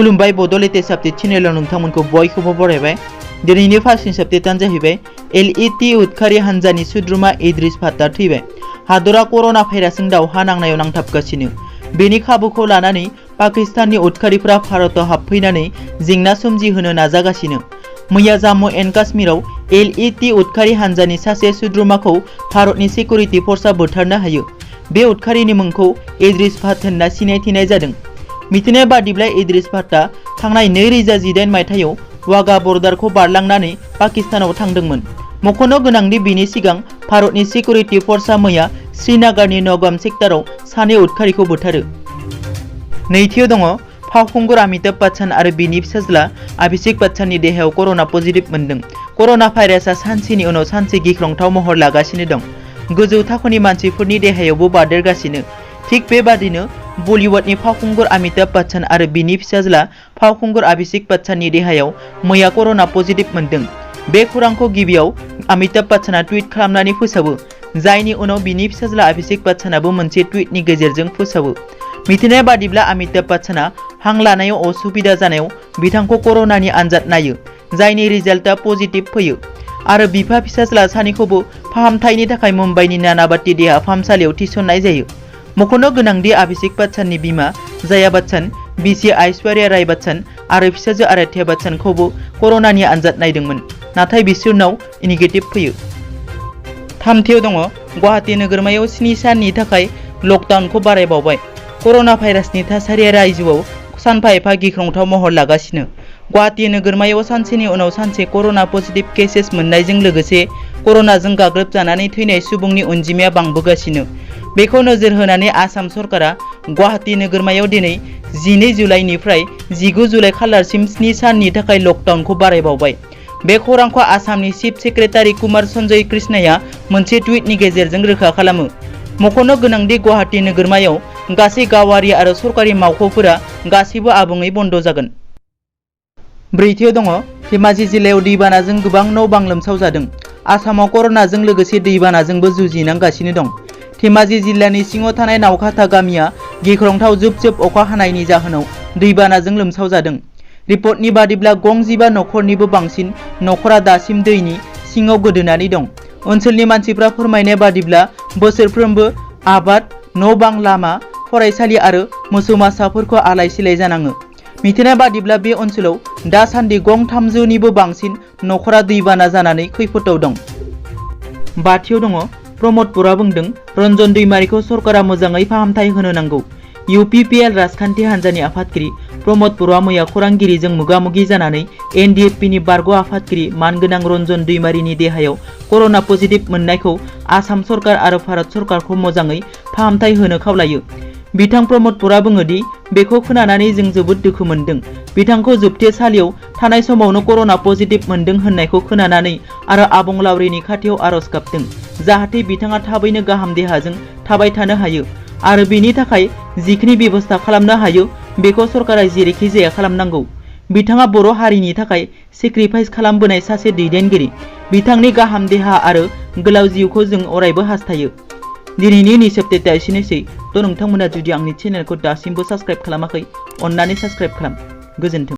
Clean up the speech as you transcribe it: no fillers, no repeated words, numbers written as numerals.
खुलुमबाय बड'लेट आपडेट चेनेलाव नोंथांमोनखौ बयखौबो बरायबाय। दिनैनि फार्स्ट आपडेटआनो जाहैबाय एलइटि उदखारि हान्जानि सोद्रोमा इद्रिस भाटआ थैबाय। हादरा कर'ना भाइरासजों दावहा नांनायाव नांथाबगासिनो। बेनि खाबुखौ लानानै पाकिस्ताननि उदखारिफ्रा भारताव हाबफैनानै जेंना सोमजिहोनो नाजागासिनो। मैया जम्मु एन्ड काश्मीराव एलइटि उदखारि हान्जानि सासे सोद्रोमाखौ भारतनि सिकिउरिटि फर्सआ बुथारनो हायो। बे उदखारिनि मुंखौ इद्रिस भाट होनना सिनायथिनाय जादों। मिथिनाय बादिब्ला इद्रिस भाटआ थांनाय 2018 मायथाइयाव वाघा बर्डारखौ बारलांनानै पाकिस्तानाव थांदोंमोन। मख'नो गोनांदि बिनि सिगां भारतनि सिकिउरिटि फर्सआ मैया श्रीनगरनि नौगाम सेक्टराव सानै उदखारिखौ बुथारो। नैथियाव दङ फावखुंगुर अमिताभ बच्चन आरो बिनि फिसाज्ला अभिषेक बच्चननि देहायाव कर'ना पजिटिभ मोनदों। कर'ना भाइरासआ सानसेनि उनाव सानसे गिख्रंथाव महर लागासिनो दं। गोजौ थाखोनि मानसिफोरनि देहायावबो बारदेरगासिनो। थिग बेबादिनो बलिउडनि फावखुंगुर अमिताभ बच्चन आरो बिनि फिसाज्ला फावखुंगुर अभिषेक बच्चननि देहायाव मैया कर'ना पजिटिभ मोनदों। बे खौरांखौ गिबियाव अमिताभ बच्चना टुइट खालामनानै फोसावो, जायनि उनाव बिनि फिसाज्ला अभिषेक बच्चनाबो मोनसे टुइटनि गेजेरजों फोसावो। मिथिनाय बादिब्ला अमिताभ बच्चना हां लानायाव असुबिदा जानायाव बिथांखौ कर'नानि आनजाद नायो, जायनि रिजाल्टआ पजिटिभ फैयो आरो बिफा फिसाज्ला सानैखौबो फाहामथायनि थाखाय मुम्बाइनि नानावती देहा फाहामसालियाव थिसननाय जायो। मख'नो गोनांदि अभिषेक बच्चननि बिमा जया बच्चन, बिसि ऐश्वर्या राय बच्चन आरो फिसाजो आराध्या बच्चनखौबो कर'नानि आनजाद नायदोंमोन, नाथाय बिसोरनाव नेगेटिभ फैयो। थामथियाव दङ गुवाहाटी नोगोरमायाव 7 साननि थाखाय लकडाउनखौ बारायबावबाय। कर'ना भाइरासनि थासारिया रायजोआव सानफा एफा गिख्रंथाव महर लागासिनो। गुवाहाटी नोगोरमायाव सानसेनि उनाव सानसे कर'ना पजिटिभ केसेस मोननायजों लोगोसे कर'नाजों गाग्लोबजानानै थैनाय सुबुंनि अनजिमाया बांबोगासिनो। बेखौ नोजोर होनानै आसाम सरकारा गुवाहाटी नोगोरमायाव दिनै 12 जुलाइनिफ्राय 19 जुलाइ खालारसिम 7 साननि थाखाय लकडाउनखौ बारायबावबाय। बे खौरांखौ आसामनि चिफ सेक्रेटारि कुमार सन्जय कृष्णआ मोनसे टुइटनि गेजेरजों रोखा खालामो। मख'नो गोनांदि गुवाहाटी नोगोरमायाव गासै गावारि आरो सरकारि मावख'फोरा गासैबो आबुङै बन्द जागोन। ब्रैथियाव दङ धेमाजि जिल्लायाव दैबानाजों गोबां न' बां लोमसाव जादों। आसामाव कर'नाजों लोगोसे दैबानाजोंबो जुजिनांगासिनो दं। धेमाजि जिल्लानि सिङाव थानाय नावखाथा गामिया गिख्रंथाव जुब जुब अखा हानायनि जाहोनाव दैबानाजों लोमसाव जादों। रिपर्टनि बादिब्ला 25 नखरनिबो बांसिन नखरा दासिम दैनि सिङाव गोदोनानै दं। ओनसोलनि मानसिफ्रा फोरमायनाय बादिब्ला बोसोरफ्रोमबो आबाद, न' बां, लामा, फरायसालि आरो मोसौ मोसाफोरखौ आलाय सिलाय जानाङो। मिथिनाय बादिब्ला बे ओनसोलाव दासान्दि 300निबो बांसिन नखरा दैबाना जानानै खैफोदाव दं। बाथियाव दङ प्रमद बर'आ बुंदों रन्जन दैमारिखौ सरकारा मोजाङै फाहामथाय होनो नांगौ। इउपिपिएल राजखान्थि हान्जानि आफादगिरि प्रमद बर'आ मैया खौरांगिरिजों मोगा-मोगि जानानै एनडिएफबिनि बारग' आफादगिरि मानगोनां रन्जन दैमारिनि देहायाव कर'ना पजिटिभ मोननायखौ आसाम सरकार आरो भारत सरकारखौ मोजाङै फाहामथाय होनो खावलायो। बिथां प्रमद बर'आ बुङोदि बेखौ खोनानानै जों जोबोद दुखु मोनदों। बिथांखौ जोबथेसालियाव थानाय समावनो कर'ना पजिटिभ मोनदों होननायखौ खोनानानै आरो आबुंलावरिनि खाथियाव आरज गाबदों, जाहाथे बिथाङा थाबैनो गाहाम देहाजों थाबाय थानो हायो आरो बेनि थाखाय जिखिनि बेबस्था खालामनो हायो बेखौ सरकारा जेरैखि जाया खालामनांगौ। बिथाङा बर' हारिनि थाखाय सेक्रिफाइस खालामबोनाय सासे दैदेनगिरि। बिथांनि गाहाम देहा आरो गोलाव जिउखौ जों अरायबो हास्थायो। दिनैनि निउस आपडेटआ एसेनोसै। नोंथांमोना जुदि आंनि चेनेलखौ दासिमबो साबस्क्राइब खालामाखै, अन्नानै साबस्क्राइब खालाम। गोजोन्थों।